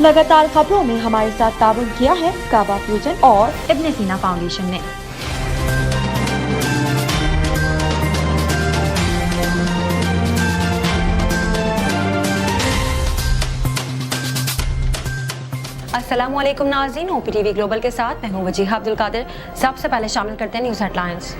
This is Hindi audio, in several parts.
लगातार खबरों में हमारे साथ ताउन किया है काबा फ्यूजन और इब्न सीना फाउंडेशन ने। अस्सलामुअलैकुम नाज़रीन, OPTV ग्लोबल के साथ मैं हूं वजीहा अब्दुल कादिर। सबसे पहले शामिल करते हैं न्यूज़ हेडलाइंस।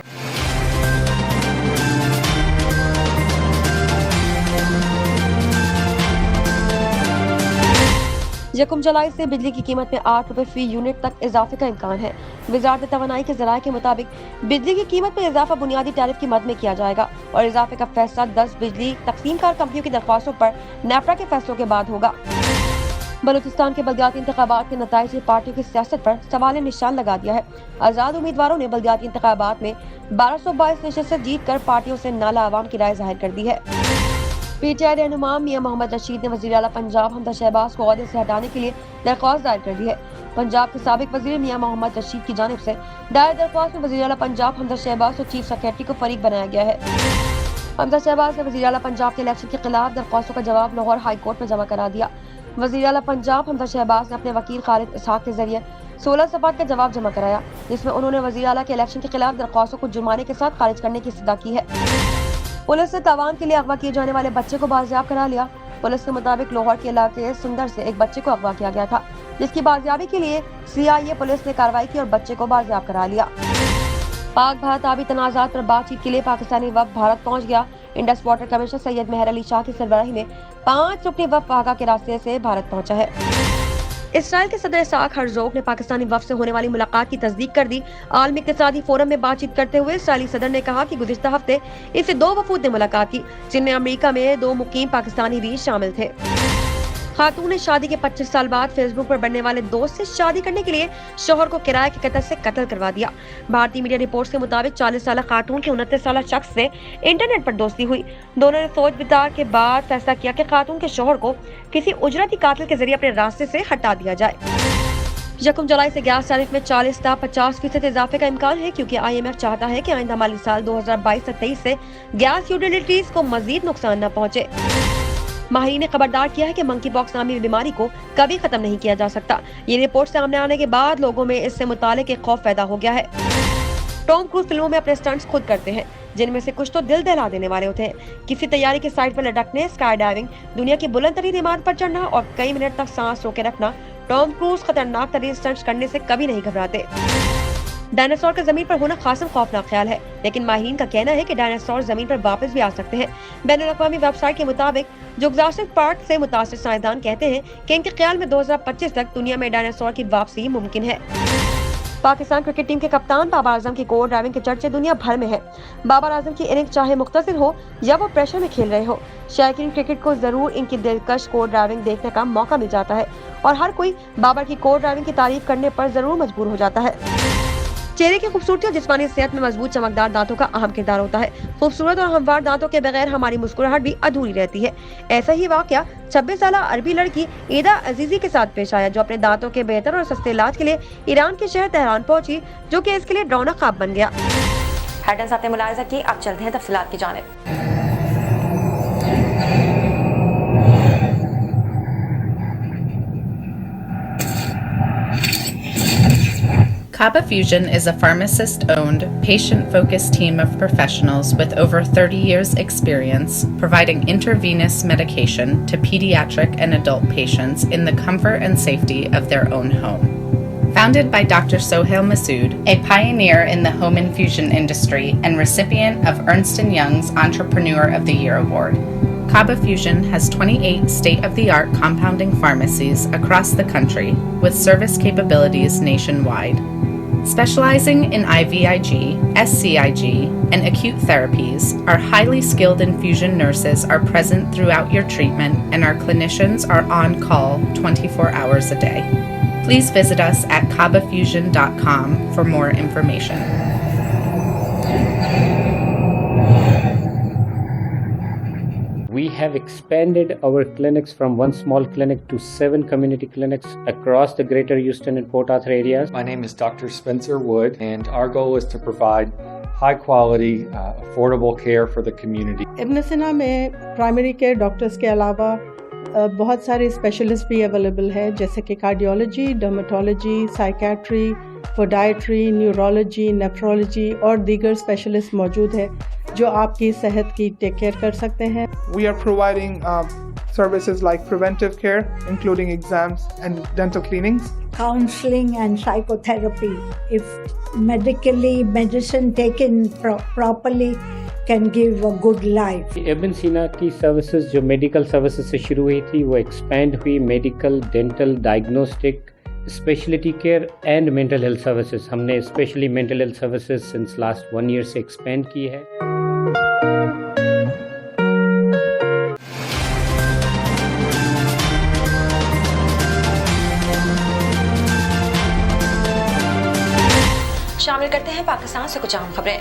यकम जुलाई से बिजली की कीमत में 8 रुपए फी यूनिट तक इजाफे का इम्कान है। वजारत तवानाई के ज़राए के मुताबिक बिजली की कीमत में इजाफा बुनियादी टैरिफ की मद में किया जाएगा और इजाफे का फैसला 10 बिजली तकसीमकार कंपनियों की दरख्वास्तों पर नेपरा के फैसलों के बाद होगा। बलूचिस्तान के बल्दियाती इंतखाबात के नताइज ने पार्टियों की सियासत पर सवाल निशान लगा दिया है। आज़ाद उम्मीदवारों ने बल्दियाती इंतखाबात में 1222 नशिस्तें जीत कर पार्टियों से नाला आवाम की राय जाहिर कर दी है। PTI रहनुमा मियां मोहम्मद रशीद ने वज़ीर आला पंजाब हमजा शहबाज को ओहदे से हटाने के लिए दरख्वास्त दायर कर दी है। पंजाब के साबिक वज़ीर मियां मोहम्मद रशीद की जानिब से दायर दरख्वास्त में वज़ीर आला पंजाब हमजा शहबाज और चीफ सेक्रेटरी को फरीक बनाया गया है। हमजा शहबाज ने वज़ीर आला पंजाब के इलेक्शन के खिलाफ दरख्वास्तों का जवाब लाहौर हाई कोर्ट में जमा करा दिया। वज़ीर आला पंजाब हमजा शहबाज ने अपने वकील खालिद इसहाक के जरिए 16 सफ़ात का जवाब जमा कराया, जिसमें उन्होंने वज़ीर आला के इलेक्शन के खिलाफ दरख्वास्तों को जुर्माने के साथ खारिज करने की इस्तदा की है। पुलिस ने तावान के लिए अगवा किए जाने वाले बच्चे को बाजियाब करा लिया। पुलिस के मुताबिक लाहौर के इलाके सुंदर से एक बच्चे को अगवा किया गया था, जिसकी बाजियाबी के लिए CIA पुलिस ने कार्रवाई की और बच्चे को बाजियाब करा लिया। पाक भारत आबी तनाज़ात पर बातचीत के लिए पाकिस्तानी वफ़द भारत पहुंच गया। इंडस वाटर कमिश्नर सैयद मेहर अली शाह की सरबराही में 5 रुकनी वफ़द वाघा के रास्ते से भारत पहुंचा है। इसराइल के सदर इसाक हर्जोग ने पाकिस्तानी वफ़द से होने वाली मुलाकात की तस्दीक कर दी। आलमी इक़्तिसादी फोरम में बातचीत करते हुए इसराइली सदर ने कहा कि गुज़िश्ता हफ्ते इससे 2 वफूद ने मुलाकात की, जिनमें अमेरिका में 2 मुकीम पाकिस्तानी भी शामिल थे। खातून ने शादी के 25 साल बाद फेसबुक पर बनने वाले दोस्त से शादी करने के लिए शोहर को किराए के कत्ल से कत्ल करवा दिया। भारतीय मीडिया रिपोर्ट्स के मुताबिक 40 साल खातून के 29 साल शख्स से इंटरनेट पर दोस्ती हुई। दोनों ने सोच विचार के बाद फैसला किया कि खातून के शोहर को किसी उजरती कातिल के जरिए अपने रास्ते से हटा दिया जाए। यकम जुलाई से गैस टैरिफ में 40 से 50% इजाफे का इम्कान है, क्योंकि IMF चाहता है कि आइंदा माली साल 2022-23 से गैस यूटिलिटीज को मजीद नुकसान न पहुँचे। माहिरीन ने खबरदार किया है कि मंकी पॉक्स नामी बीमारी को कभी खत्म नहीं किया जा सकता। ये रिपोर्ट सामने आने के बाद लोगों में इससे मुतालिक एक खौफ पैदा हो गया है। टॉम क्रूज फिल्मों में अपने स्टंट्स खुद करते हैं, जिनमें से कुछ तो दिल दहला देने वाले होते हैं। किसी तैयारी के साइड पर लटकने, स्काई डाइविंग, दुनिया की बुलंद तरीन इमारत पर चढ़ना और कई मिनट तक सांस रोके रखना, टॉम क्रूज खतरनाक तरीन स्टंट्स करने से कभी नहीं घबराते। डायनासोर का जमीन पर होना खासा खौफनाक ख्याल है, लेकिन माहिरीन का कहना है कि डायनासोर जमीन पर वापस भी आ सकते हैं। बैनुल-अक़वामी वेबसाइट के मुताबिक जुरासिक पार्क से मुतासिर साइंसदान कहते हैं कि इनके ख्याल में 2025 तक दुनिया में डायनासोर की वापसी मुमकिन है। पाकिस्तान क्रिकेट टीम के कप्तान बाबर आजम की कोर ड्राइविंग के चर्चे दुनिया भर में है। बाबर आजम की इनिंग चाहे मुख्तसर हो या वो प्रेशर में खेल रहे हो, शायकीन क्रिकेट को जरूर इनकी दिलकश कोर ड्राइविंग देखने का मौका मिल जाता है और हर कोई बाबर की कोर ड्राइविंग की तारीफ करने पर जरूर मजबूर हो जाता है। चेहरे की खूबसूरती और जिस्मानी सेहत में मजबूत चमकदार दांतों का अहम किरदार होता है। खूबसूरत और हमवार दांतों के बगैर हमारी मुस्कुराहट भी अधूरी रहती है। ऐसा ही वाकया 26 साल अरबी लड़की ईदा अजीजी के साथ पेश आया, जो अपने दांतों के बेहतर और सस्ते इलाज के लिए ईरान के शहर तेहरान पहुंची, जो कि इसके लिए डरावना ख्वाब बन गया। हेडलाइंस आपने मुलाहिजा की, अब चलते हैं तफसीलात की जानिब। Kaba Fusion is a pharmacist-owned, patient-focused team of professionals with over 30 years' experience providing intravenous medication to pediatric and adult patients in the comfort and safety of their own home. Founded by Dr. Sohail Masood, a pioneer in the home infusion industry and recipient of Ernst & Young's Entrepreneur of the Year award, Kaba Fusion has 28 state-of-the-art compounding pharmacies across the country with service capabilities nationwide. Specializing in IVIG, SCIG, and acute therapies, our highly skilled infusion nurses are present throughout your treatment and our clinicians are on call 24 hours a day. Please visit us at kabafusion.com for more information. We have expanded our clinics from one small clinic to 7 community clinics across the greater Houston and Port Arthur areas. My name is Dr. Spencer Wood, and our goal is to provide high quality, affordable care for the community. इब्न सीना में प्राइमरी केयर डॉक्टर्स के अलावा बहुत सारे स्पेशलिस्ट भी अवेलेबल है, जैसे कि cardiology, dermatology, psychiatry, पोडाइट्री, neurology, nephrology और दीगर स्पेशलिस्ट मौजूद है जो आपकी सेहत की टेक केयर कर सकते हैं। We are providing services like preventive care, including exams and dental cleanings. Counseling and psychotherapy. If medicine taken properly can give a good life. इब्न सीना की सर्विसेज जो मेडिकल सर्विसेज से शुरू हुई थी वो एक्सपेंड हुई medical, dental, diagnostic, speciality care and mental health services. हमने specially mental health services since last 1 year से एक्सपेंड की है। शामिल करते हैं पाकिस्तान से कुछ अहम खबरें।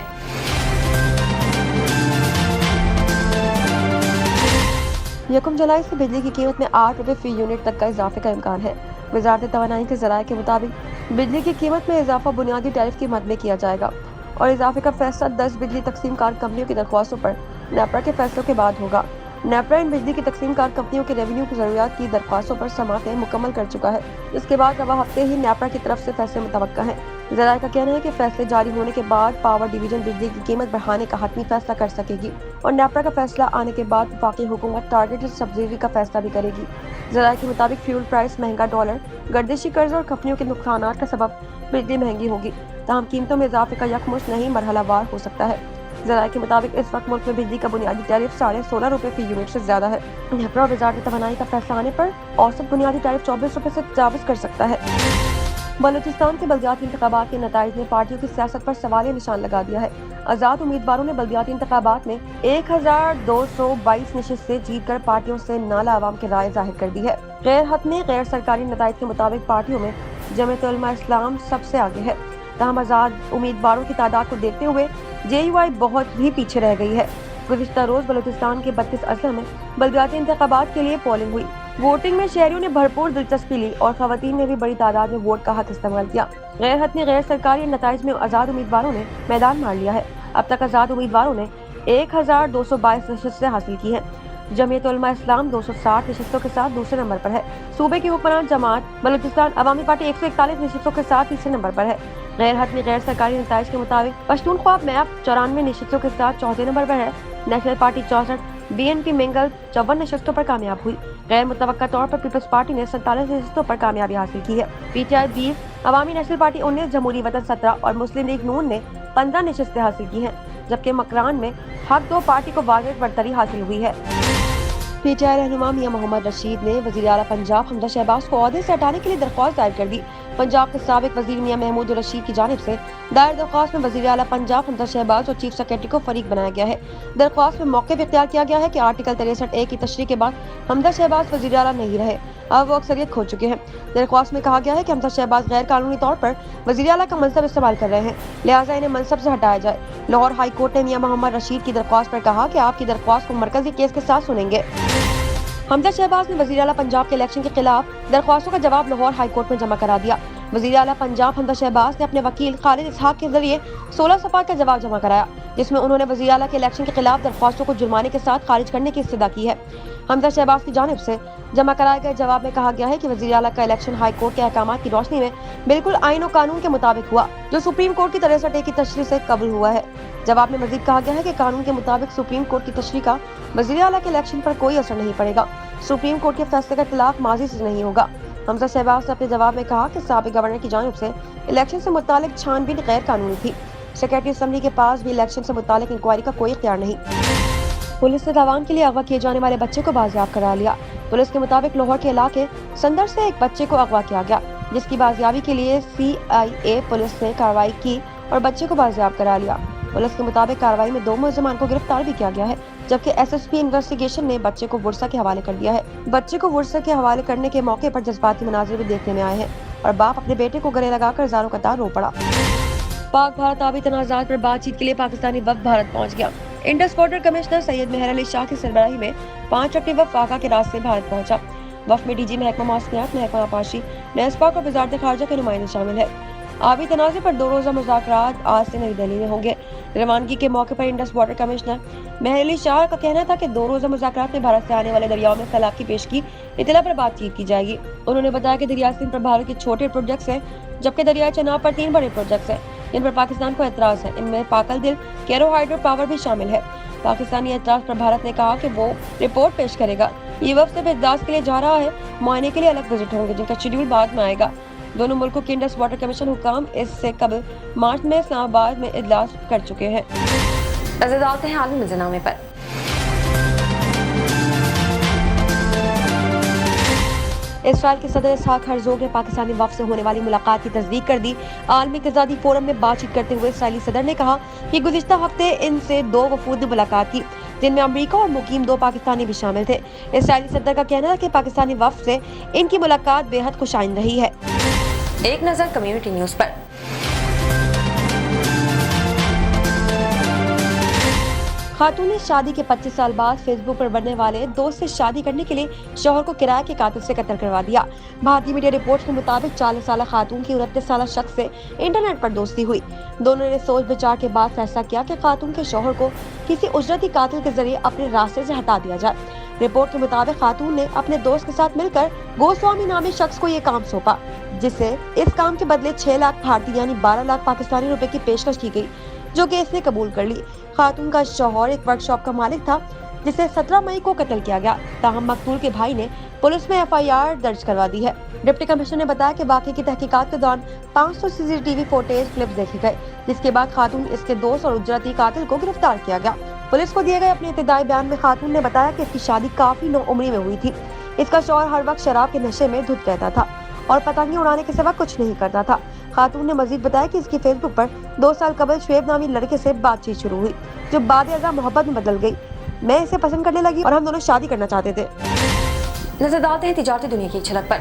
यकम जुलाई से बिजली की कीमत में 8 रुपए फी यूनिट तक का इजाफे का इम्कान है। वजारत तवानाई के ज़राए के मुताबिक बिजली की कीमत में इजाफा बुनियादी टैरिफ की मद में किया जाएगा और इजाफे का फैसला 10 बिजली तकसीम कार कंपनियों की दरख्वास्तों पर नेपरा के फैसलों के बाद होगा। नेपरा इन बिजली की तकसीम कार कंपनियों के रेवेन्यू की जरूरियात की दरख्वास्तों पर समातें मुकम्मल कर चुका है। इसके बाद रवा हफ्ते ही नेपरा की तरफ से फैसले मुतवक्का है। ज़राए का कहना है कि फैसले जारी होने के बाद पावर डिवीजन बिजली की कीमत बढ़ाने का हतमी फैसला कर सकेगी और नेपरा का फैसला आने के बाद वफाकी हुकूमत टारगेटेड सब्सिडी का फैसला भी करेगी। ज़राए के मुताबिक फ्यूल प्राइस, महंगा डॉलर, गर्दिशी कर्ज और कंपनियों के नुकसान का सबब बिजली महंगी होगी, ताहम कीमतों में इजाफे का यकमुश्त नहीं मरहलावार हो सकता है। ज़राए के मुताबिक इस वक्त मुल्क में बिजली का बुनियादी टैरिफ 16.5 रुपए फी यूनिट से ज्यादा है। नेपरा और वजारत तवानाई का फैसला आने पर औसत बुनियादी टैरिफ 24 रुपए से तजावुज़ कर सकता है। बलूचिस्तान के बल्दियाती इंतखाबात के नताइज ने पार्टियों की सियासत पर सवालिया निशान लगा दिया है। आज़ाद उम्मीदवारों ने बल्दियाती इंतखाबात में 1222 नशिस्तें जीतकर पार्टियों से नाला आवाम की राय जाहिर कर दी है। गैर हतमी गैर सरकारी नताइज के मुताबिक पार्टियों में जमीयत उलमा इस्लाम सबसे आगे है, तहम आज़ाद उम्मीदवारों की तादाद को देखते हुए JUI बहुत ही पीछे रह गई है। गुज़िश्ता रोज बलूचिस्तान के 32 अजला में बल्दियाती इंतखाबात के लिए पोलिंग हुई। वोटिंग में शहरियों ने भरपूर दिलचस्पी ली और खवातीन ने भी बड़ी तादाद में वोट का हक इस्तेमाल किया। गैर हतमी गैर सरकारी नताइज में आज़ाद उम्मीदवारों ने मैदान मार लिया है। अब तक आज़ाद उम्मीदवारों ने 1222 नशिस्तें हासिल की हैं। जमीयत उलमा इस्लाम 260 नशिस्तों के साथ दूसरे नंबर पर है। सूबे की हुक्मरान जमात बलूचिस्तान अवामी पार्टी 141 नशिस्तों के साथ तीसरे नंबर पर है। गैर हतमी गैर सरकारी नताइज के मुताबिक पश्तूनख्वा मैप 94 नशिस्तों के साथ चौथे नंबर पर है। नेशनल पार्टी 64, BNP मिंगल 54 नशिस्तों पर कामयाब हुई। गैर मुतवक्का तौर पर पीपल्स पार्टी ने 47 नशिस्तों पर कामयाबी हासिल की है। PTI 20, अवामी नेशनल पार्टी 19, जमहूरी वतन 17 और मुस्लिम लीग नून ने 15 नशिस्तें हासिल की हैं, जबकि मकरान में हक 2 पार्टी को वाज़ेह बरतरी हासिल हुई है। PTI रहनुमा मियां मोहम्मद रशीद ने वज़ीर आला पंजाब हमजा शहबाज को ओहदे से हटाने के लिए दरख्वास्त दायर कर दी। पंजाब के साबिक वजीर मियां महमूद रशीद की जानिब से दायर दरख्वास्त में वज़ीर आला पंजाब हमजा शहबाज और चीफ सेक्रेटरी को फरीक बनाया गया है। दरख्वास्त में मौके पर इख्तियार किया गया है कि आर्टिकल 63A की तशरीह के बाद हमजा शहबाज वज़ीर आला नहीं रहे, अब वो अक्सरियत खो चुके हैं। दरख्वास्त में कहा गया है कि हमजा शहबाज गैर कानूनी तौर पर वज़ीर आला का मनसब इस्तेमाल कर रहे हैं, लिहाजा इन्हें मनसब से हटाया जाए। लाहौर हाई कोर्ट ने मियां मोहम्मद रशीद की दरख्वास्त पर कहा कि आपकी दरख्वास्त को मरकजी केस के साथ सुनेंगे। हमजा शहबाज ने वज़ीर आला पंजाब के इलेक्शन के खिलाफ दरख्वास्तों का जवाब लाहौर हाई कोर्ट में जमा करा दिया। वज़ीर आला पंजाब हमजा शहबाज ने अपने वकील खालिद इसहाक के जरिए 16 सफ़ा का जवाब जमा कराया, जिसमें उन्होंने वज़ीर आला के इलेक्शन के खिलाफ दरख्वास्तों को जुर्माने के साथ खारिज करने की इस्तदा की है। हमजा शहबाज की जानिब से जमा कराए गए जवाब में कहा गया है कि वज़ीर आला का इलेक्शन हाई कोर्ट के अहकामात की रोशनी में बिल्कुल आईन और कानून के मुताबिक हुआ, जो सुप्रीम कोर्ट की 63A की तशरीह से कबूल हुआ है। जवाब में मजीद कहा गया है कि कानून के मुताबिक सुप्रीम कोर्ट की तशरीह का वज़ीर आला के इलेक्शन पर कोई असर नहीं पड़ेगा। सुप्रीम कोर्ट के फैसले का इतलाक माजी से नहीं होगा। हमजा शहबाज ने अपने जवाब में कहा कि साबिक गवर्नर की जानिब से इलेक्शन से मुतालिक छानबीन गैर कानूनी थी। सेक्रेटरी असम्बली के पास भी इलेक्शन से मुतालिक इंक्वायरी का कोई इख्तियार नहीं। पुलिस ने तावान के लिए अगवा किए जाने वाले बच्चे को बाजियाब करा लिया। पुलिस के मुताबिक लाहौर के इलाके संदर से एक बच्चे को अगवा किया गया, जिसकी बाजियाबी के लिए CIA पुलिस ने कार्रवाई की और बच्चे को बाजियाब करा लिया। पुलिस के मुताबिक कार्रवाई में 2 मुलजमान को गिरफ्तार भी किया गया है, जबकि SSP इन्वेस्टिगेशन ने बच्चे को वुरसा के हवाले कर दिया है। बच्चे को वुरसा के हवाले करने के मौके पर जज्बाती मनाजिर भी देखने में आए हैं और बाप अपने बेटे को गले लगाकर ज़ारों कतार रो पड़ा। पाक भारत आबी तनाज़ात पर बातचीत के लिए पाकिस्तानी वफ़द भारत पहुँच गया। इंडस वाटर कमिश्नर सैयद मेहर अली शाह की सरबराही में 5 रकनी वफ़द वाक़ा के रास्ते भारत पहुँचा। वफ़द में DG महकमा मौसमियात, महकमा आपाशी, नेस्पाक और वज़ारत ख़ारजा के नुमाइंदे शामिल है। आबी तनाज़े पर 2 रोज़ा मुज़ाकरात आज से नई दिल्ली में होंगे। रवानगी के मौके पर इंडस वाटर कमिश्नर मेहर अली शाह का कहना था कि 2 रोज़ा मुज़ाकरात में भारत से आने वाले दरियाओं में सैलाब की पेश की इतला पर बातचीत की जाएगी। उन्होंने बताया कि दरिया सिंध पर भारत के छोटे प्रोजेक्ट्स हैं, जबकि दरिया चेनाब पर 3 बड़े प्रोजेक्ट्स हैं जिन पर पाकिस्तान को एतराज है। इनमें पाकल दिल कैरो हाइड्रो पावर भी शामिल है। पाकिस्तानी एतराज पर भारत ने कहा कि वो रिपोर्ट पेश करेगा। ये वक्त सिर्फ इजलास के लिए जा रहा है, मुआयने के लिए अलग विजिट होंगे जिनका शेड्यूल बाद में आएगा। दोनों मुल्कों के इंडस वाटर कमीशन हुकाम इससे कबल मार्च में इस्लामाबाद में इजलास कर चुके हैं। नजर डालते हैं आलमी मंजरनामे पर। इसराइल के सदर इसहाक हर्जोग ने पाकिस्तानी वफ़द से होने वाली मुलाकात की तस्दीक कर दी। आलमी इक़्तिसादी फोरम में बातचीत करते हुए इसराइली सदर ने कहा कि गुज़िश्ता हफ्ते इनसे 2 वफूद ने मुलाकात की, जिनमें अमेरिका और मुकीम 2 पाकिस्तानी भी शामिल थे। इसराइली सदर का कहना था कि पाकिस्तानी वफ़द से इनकी मुलाकात बेहद खुशाइन रही है। एक नजर कम्युनिटी न्यूज पर। खातून ने शादी के 25 साल बाद फेसबुक पर बनने वाले दोस्त से शादी करने के लिए शौहर को किराए के कातिल से कत्ल करवा दिया। भारतीय मीडिया रिपोर्ट्स के मुताबिक 40 साल खातून की 29 साल शख्स से इंटरनेट पर दोस्ती हुई। दोनों ने सोच विचार के बाद फैसला किया कि खातून के शौहर को किसी उजरती कातिल के जरिए अपने रास्ते से हटा दिया जाए। रिपोर्ट के मुताबिक खातून ने अपने दोस्त के साथ मिलकर गोस्वामी नामी शख्स को ये काम सौंपा, जिससे इस काम के बदले 6 लाख भारतीय यानी 12 लाख पाकिस्तानी रुपए की पेशकश की गई, जो कि इसने कबूल कर ली। खातून का शौहर एक वर्कशॉप का मालिक था, जिसे 17 मई को कत्ल किया गया। ताहम मकतूल के भाई ने पुलिस में FIR दर्ज करवा दी है। डिप्टी कमिश्नर ने बताया कि वाकये की तहकीकात के दौरान 500 CCTV फुटेज क्लिप्स देखे गए, जिसके बाद खातून इसके दोस्त और उजरती कातिल को गिरफ्तार किया गया। पुलिस को दिए गए अपने इब्तिदाई बयान में खातून ने बताया कि इसकी शादी काफी नौउम्री में हुई थी। इसका शौहर हर वक्त शराब के नशे में धुत रहता था और पतंगे उड़ाने के सिवा कुछ नहीं करता था। खातून ने मजीद बताया कि इसकी फेसबुक पर 2 साल कबल शुएब नामी लड़के से बातचीत शुरू हुई, जो बाद अज़ा मोहब्बत में बदल गई। मैं इसे पसंद करने लगी और हम दोनों शादी करना चाहते थे। नजर डालते हैं तिजारती दुनिया की झलक पर।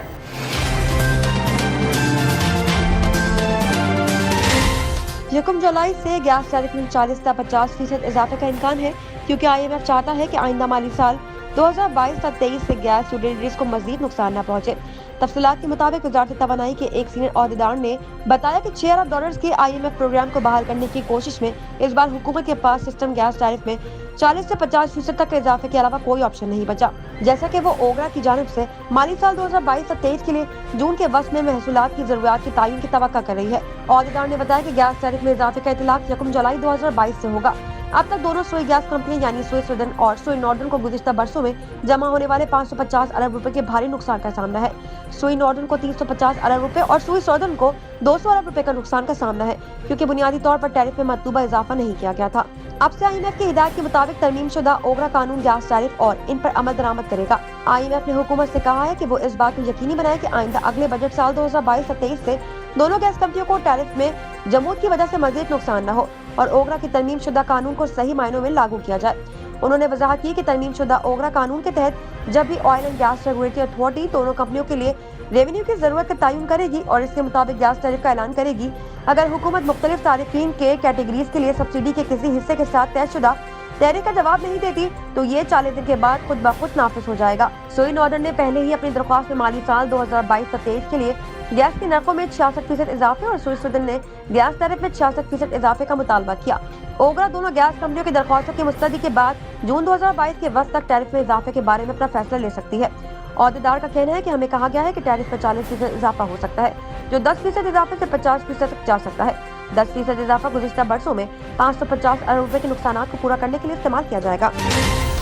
यकम जुलाई से गैस टैरिफ में 40 से 50% इजाफे का इम्कान है, क्योंकि IMF चाहता है कि आइंदा माली साल 2022-23 से गैस यूटिलिटीज को मजीद नुकसान न पहुंचे। तफसीलात के मुताबिक वजारत तवानाई के एक सीनियर अहदेदार ने बताया कि $6 अरब के IMF प्रोग्राम को बहाल करने की कोशिश में इस बार हुकूमत के पास सिस्टम गैस टैरिफ में 40 से 50% तक के इजाफे के अलावा कोई ऑप्शन नहीं बचा, जैसा कि वो ओगरा की जानिब से माली साल 2022-23 के लिए जून के वक्त में महसूलात की जरूरियात की तयन की तवक्का कर रही है। अहदेदार ने बताया कि गैस टैरिफ में इजाफे का इतलाक 1 जुलाई 2022 से होगा। अब तक दोनों सुई गैस कंपनी यानी सुई सदर्न और सुई नॉर्दर्न को गुज़िश्ता बरसों में जमा होने वाले 550 अरब रुपए के भारी नुकसान का सामना है। सुई नॉर्दर्न को 350 अरब रुपए और सुई सदर्न को 200 अरब रुपए का नुकसान का सामना है, क्योंकि बुनियादी तौर पर टैरिफ में मतलूबा इजाफा नहीं किया गया था। अब से IMF की हिदायत के मुताबिक तरमीम शुदा ओगरा कानून गैस टैरिफ और इन पर अमल दरामद करेगा। IMF ने हुकूमत से कहा है कि वो इस बात को यकीनी बनाए कि आइंदा अगले बजट साल 2022-23 से दोनों गैस कंपनियों को टैरिफ में जमूद की वजह से मजीद नुकसान न हो और ओगरा की तरमीम शुदा कानून को सही मायनों में लागू किया जाए। उन्होंने वजाहत की कि तरमीम शुदा ओगरा कानून के तहत जब भी oil and gas regulatory authority दोनों कंपनियों के लिए रेवेन्यू की जरूरत का तयन करेगी और इसके मुताबिक गैस टैरिफ का ऐलान करेगी, अगर हुकूमत मुख्तलिफ तारिफीन के कैटेगरीज के लिए सब्सिडी के किसी हिस्से के साथ तयशुदा टैरिफ का जवाब नहीं देती, तो ये 40 दिन के बाद खुद ब खुद नाफिज हो जाएगा। सुई नॉर्दर्न ने पहले ही अपनी दरख्वास्त में माली साल 2022-23 के लिए गैस के नरखों में 66% इजाफे और सुई सदर्न ने गैस टैरिफ में 66% इजाफे का मुतालबा किया। ओगरा दोनों गैस कंपनियों की दरख्वास्तों की मुस्तरदी के बाद जून 2022 के वक्त तक टैरिफ में इजाफे के बारे में अपना फैसला ले सकती है। अहदेदार का कहना है कि हमें कहा गया है कि टैरिफ पर 40% इजाफा हो सकता है, जो 10% इजाफे से 50% तक जा सकता है। 10% इजाफा गुज़िश्ता बरसों में 550 अरब रुपए के नुकसान को पूरा करने के लिए इस्तेमाल किया जाएगा।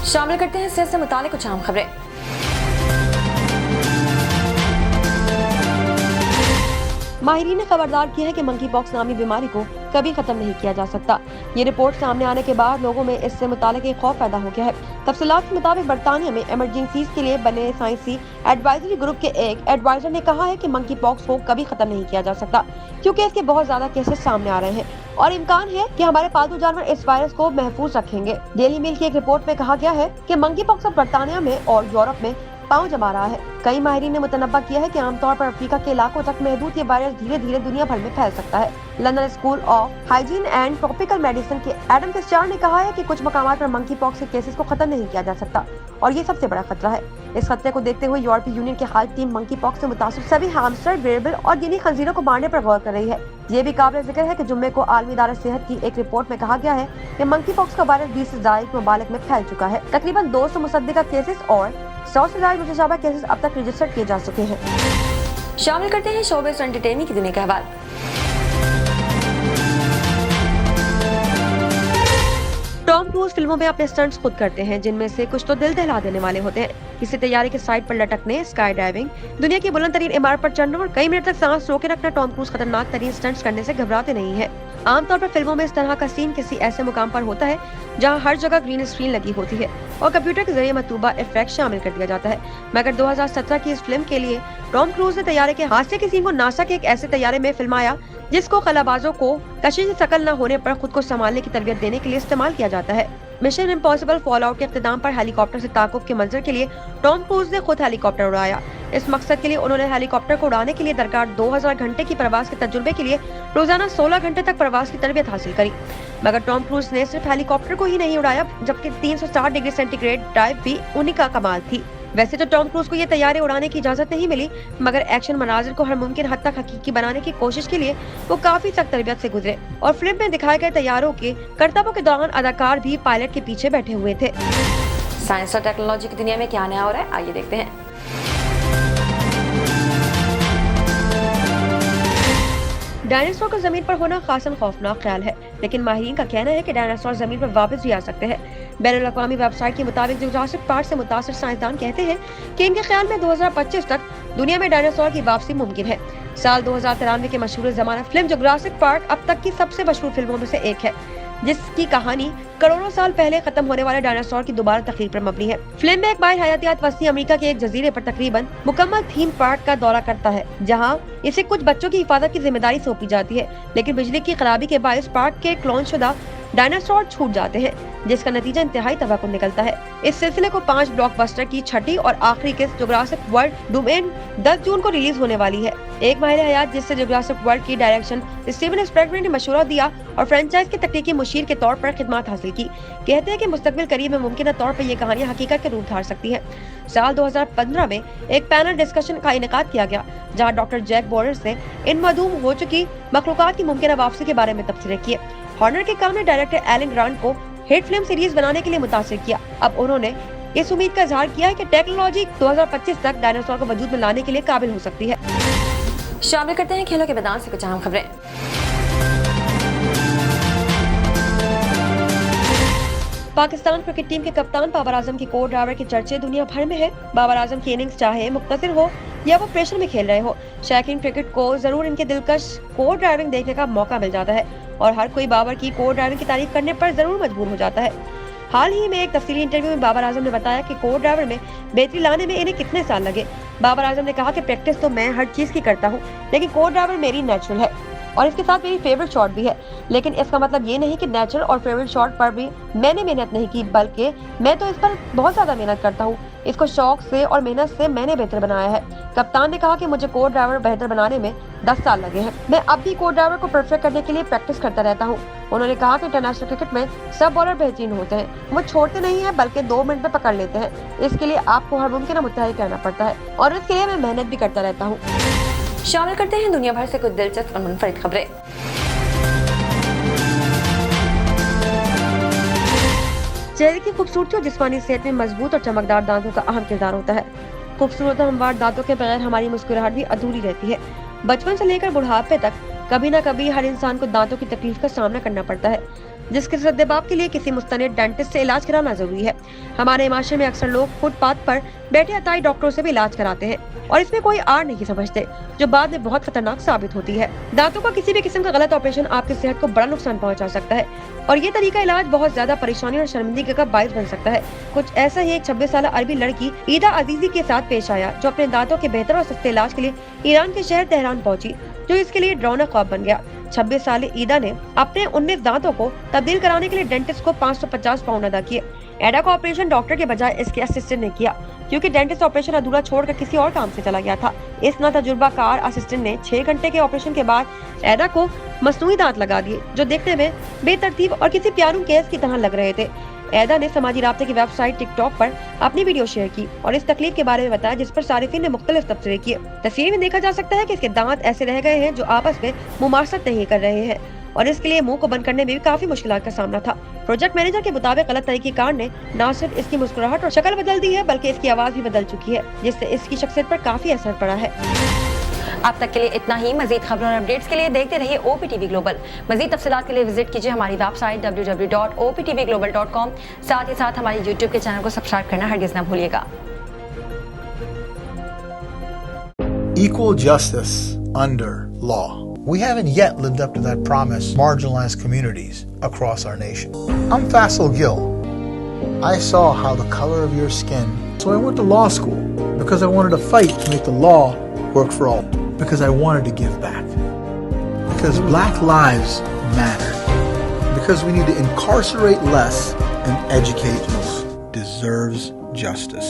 शामिल करते हैं सेहत से मुताल्लिक़ कुछ अहम खबरें। माहिरीन ने खबरदार किया है कि मंकी पॉक्स नामी बीमारी को कभी खत्म नहीं किया जा सकता। ये रिपोर्ट सामने आने के बाद लोगों में इससे मुताल्लिक़ एक खौफ पैदा हो गया है। तफसीलात के मुताबिक बरतानिया में इमरजेंसीज के लिए बने साइंसी एडवाइजरी ग्रुप के एक एडवाइजर ने कहा है कि मंकी पॉक्स को कभी खत्म नहीं किया जा सकता, क्योंकि इसके बहुत ज्यादा केसेस सामने आ रहे हैं और इम्कान है कि हमारे पालतू जानवर इस वायरस को महफूज रखेंगे। डेली मेल की एक रिपोर्ट में कहा गया है कि मंकी पॉक्स अब बरतानिया में और यूरोप में पांव जमा रहा है। कई माहिरीन ने मुतनब्बा किया है कि आमतौर पर अफ्रीका के इलाकों तक महदूद ये वायरस धीरे धीरे दुनिया भर में फैल सकता है। London school of hygiene and tropical medicine के एडम किस्चार ने कहा है कि कुछ मकामात पर मंकी पॉक्स के केसेस को खत्म नहीं किया जा सकता और ये सबसे बड़ा खतरा है। इस खतरे को देखते हुए यूरोपीय यूनियन की हेल्थ टीम मंकी पॉक्स से मुतासिर सभी हैमस्टर, वेरेबल और गिनी खंजीरों को मारने पर गौर कर रही है। ये भी काबिल जिक्र है कि जुम्मे को आलमी इदारा सेहत की एक रिपोर्ट में कहा गया है कि मंकी पॉक्स का वायरस 20 से ज्यादा ममालिक में फैल चुका है। तकरीबन 200 मुसद्दिका केसेस और 100 से ज्यादा मुतशाबा केसेस अब तक रजिस्टर किए जा चुके हैं। शामिल करते हैं शोबिज़ और एंटरटेनमेंट की दुनिया का अहवाल। टॉम क्रूज फिल्मों में अपने स्टंट्स खुद करते हैं, जिनमें से कुछ तो दिल दहला देने वाले होते हैं। किसी तैयारी के साइड पर लटकने, स्काई डाइविंग, दुनिया की बुलंद तरीन इमारत पर चढ़ना और कई मिनट तक सांस रोके रखना टॉम क्रूज खतरनाक तरीन स्टंट्स करने से घबराते नहीं है। आमतौर पर फिल्मों में इस तरह का सीन किसी ऐसे मुकाम पर होता है जहां हर जगह ग्रीन स्क्रीन लगी होती है और कंप्यूटर के जरिए मतलूबा इफेक्ट शामिल कर दिया जाता है। मगर 2017 की इस फिल्म के लिए टॉम क्रूज ने तैयारे के हादसे के सीन को नासा के एक ऐसे तैयारे में फिल्माया जिसको खलाबाजों को कशिश शकल न होने पर खुद को संभालने की तरबियत देने के लिए इस्तेमाल किया जाता है। मिशन इम्पॉसिबल फॉलआउट के इख्तिताम पर हेलीकॉप्टर से ताकुब के मंजर के लिए टॉम क्रूज ने खुद हेलीकॉप्टर उड़ाया। इस मकसद के लिए उन्होंने हेलीकॉप्टर को उड़ाने के लिए दरकार 2000 घंटे की प्रवास के तजुर्बे के लिए रोजाना 16 घंटे तक प्रवास की तरबियत हासिल करी। मगर टॉम क्रूज ने सिर्फ हेलीकॉप्टर को ही नहीं उड़ाया, जबकि 360 डिग्री सेंटीग्रेड डाइव भी उन्हीं का कमाल थी। वैसे तो टॉम क्रूज को ये तैयारे उड़ाने की इजाजत नहीं मिली, मगर एक्शन मनाजिर को हर मुमकिन हद तक हकीकी बनाने की कोशिश के लिए वो काफी सख्त तरबियत से गुजरे और फिल्म में दिखाए गए तैयारों के करतबों के दौरान अदाकार भी पायलट के पीछे बैठे हुए थे। साइंस और टेक्नोलॉजी की दुनिया में क्या नया हो रहा है, आइए देखते हैं। डायनासोर का जमीन पर होना खासन खौफनाक ख्याल है, लेकिन माहिरीन का कहना है कि डायनासोर जमीन पर वापस भी आ सकते हैं। बैनुल-अक़वामी वेबसाइट के मुताबिक जुरासिक पार्क से मुतासिर साइंसदान कहते हैं कि इनके ख्याल में 2025 तक दुनिया में डायनासोर की वापसी मुमकिन है। साल 2093 के मशहूर जमाना फिल्म जुरासिक पार्क अब तक की सबसे मशहूर फिल्मों में से एक है, जिसकी कहानी करोड़ों साल पहले खत्म होने वाले डायनासोर की दोबारा तख्लीक पर मबनी है। फिल्म में एक बार हयातियात वसी अमेरिका के एक जजीरे पर तकरीबन मुकम्मल थीम पार्क का दौरा करता है, जहां इसे कुछ बच्चों की हिफाजत की जिम्मेदारी सौंपी जाती है, लेकिन बिजली की खराबी के बायस पार्क के क्लोन शुदा डायनासोर छूट जाते हैं, जिसका नतीजा इंतहाई तबाहकुन निकलता है। इस सिलसिले को 5 ब्लॉकबस्टर की छठी और आखिरी किस्त जुरासिक वर्ल्ड डोमेन 10 जून को रिलीज होने वाली है। एक माहिर हयात जिससे जुरासिक वर्ल्ड की डायरेक्शन स्टीवन स्पीलबर्ग ने मशवरा दिया और फ्रेंचाइज के तकनीकी मुशीर के तौर पर खिदमत हासिल की, कहते हैं कि मुस्तकबिल करीब में मुमकिन तौर पर ये कहानियां हकीकत के रूप धार सकती है। साल 2015 में एक पैनल डिस्कशन का इनेकाद किया गया, जहाँ डॉक्टर जैक बोर्स ने इन मदूम हो चुकी मखलूकात की मुमकिन वापसी के बारे में तबसरे किए। हॉर्नर के काम ने डायरेक्टर एलन ग्रांट को हिट फिल्म सीरीज बनाने के लिए मुतासिर किया। अब उन्होंने इस उम्मीद का इजहार किया है कि टेक्नोलॉजी 2025 तक डायनासोर को वजूद में लाने के लिए काबिल हो सकती है। शामिल करते हैं खेलों के मैदान से कुछ अहम खबरें। पाकिस्तान क्रिकेट टीम के कप्तान बाबर आजम की को ड्राइवर की चर्चे दुनिया भर में है। बाबर आजम की इनिंग्स चाहे मुख्तसर हो या वो प्रेशर में खेल रहे हो, शौकीन क्रिकेट को जरूर इनके दिलकश को ड्राइविंग देखने का मौका मिल जाता है और हर कोई बाबर की को ड्राइविंग की तारीफ करने पर जरूर मजबूर हो जाता है। हाल ही में एक तफसीली इंटरव्यू में बाबर आजम ने बताया कि को ड्राइवर में बेहतरी लाने में इन्हें कितने साल लगे। बाबर आजम ने कहा कि प्रैक्टिस तो मैं हर चीज की करता हूँ, लेकिन को ड्राइवर मेरी नेचुरल है और इसके साथ मेरी फेवरेट शॉट भी है, लेकिन इसका मतलब ये नहीं कि नेचुरल और फेवरेट शॉट पर भी मैंने मेहनत नहीं की, बल्कि मैं तो इस पर बहुत ज्यादा मेहनत करता हूँ। इसको शौक से और मेहनत से मैंने बेहतर बनाया है। कप्तान ने कहा कि मुझे को ड्राइवर बेहतर बनाने में 10 साल लगे हैं। मैं अब भी को ड्राइवर को परफेक्ट करने के लिए प्रैक्टिस करता रहता हूँ। उन्होंने कहा कि इंटरनेशनल क्रिकेट में सब बॉलर बेहतरीन होते हैं, वो छोड़ते नहीं है बल्कि 2 मिनट में पकड़ लेते हैं। इसके लिए आपको हर मुमकिन मुतहरिक करना पड़ता है और इसके लिए मैं मेहनत भी करता रहता हूँ। शामिल करते हैं दुनिया भर से कुछ दिलचस्प और मुनफरिद खबरें। चेहरे की खूबसूरती और जिस्मानी सेहत में मजबूत और चमकदार दांतों का अहम किरदार होता है। खूबसूरत और हमवार दांतों के बगैर हमारी मुस्कुराहट भी अधूरी रहती है। बचपन से लेकर बुढ़ापे तक कभी न कभी हर इंसान को दांतों की तकलीफ का सामना करना पड़ता है, जिसके सद्देबाब के लिए किसी मुस्तनिद डेंटिस्ट से इलाज कराना जरूरी है। हमारे माशरे में अक्सर लोग फुटपाथ पर बैठे अताई डॉक्टरों से भी इलाज कराते हैं और इसमें कोई आड़ नहीं समझते, जो बाद में बहुत खतरनाक साबित होती है। दांतों का किसी भी किस्म का गलत ऑपरेशन आपकी सेहत को बड़ा नुकसान पहुंचा सकता है और ये तरीका इलाज बहुत ज्यादा परेशानी और शर्मिंदगी का बायस बन सकता है। कुछ ऐसा ही एक 26 साल अरबी लड़की ईदा अजीजी के साथ पेश आया, जो अपने दांतों के बेहतर और सस्ते इलाज के लिए ईरान के शहर तेहरान पहुंची, जो इसके लिए डरावना ख्वाब बन गया। 26 साल ईदा ने अपने 19 दांतों को तब्दील कराने के लिए डेंटिस्ट को 550 पाउंड अदा किए। एडा का ऑपरेशन डॉक्टर के बजाय इसके असिस्टेंट ने किया, क्योंकि डेंटिस्ट ऑपरेशन अधूरा छोड़कर किसी और काम से चला गया था। इस नातजुर्बाकार असिस्टेंट ने 6 घंटे के ऑपरेशन के बाद एडा को मसनूई दांत लगा दिए, जो देखने में बेतरतीब और किसी प्यारू केस की तरह लग रहे थे। ऐदा ने समाजी राब्ते की वेबसाइट टिकटॉक पर अपनी वीडियो शेयर की और इस तकलीफ के बारे में बताया जिस पर सारिफिन ने मुख्तलिफ तबसरे किए। तस्वीर में देखा जा सकता है कि इसके दांत ऐसे रह गए हैं जो आपस में मुमारसत नहीं कर रहे हैं और इसके लिए मुंह को बंद करने में भी काफी मुश्किलात का सामना था। प्रोजेक्ट मैनेजर के मुताबिक गलत तरीकेकार ने न सिर्फ इसकी मुस्कुराहट और शक्ल बदल दी है बल्कि इसकी आवाज भी बदल चुकी है, जिससे इसकी शख्सियत पर काफी असर पड़ा है। अब तक के लिए इतना ही। मजीद खबरों और अपडेट्स के लिए देखते रहिए OPTV ग्लोबल। मजीद तफसीलात के लिए विजिट कीजिए हमारी वेबसाइट www.optvglobal.com। साथ ही साथ हमारे YouTube के चैनल को सब्सक्राइब करना हरगिज न भूलिएगा। Equal justice under law. We haven't yet lived up to that promise, marginalized communities across our nation. I'm Faisal Gill. I saw how the color of your skin, so I went to law school because I wanted to fight to make the law work for all, because I wanted to give back, because black lives matter, because we need to incarcerate less and educate most deserves justice.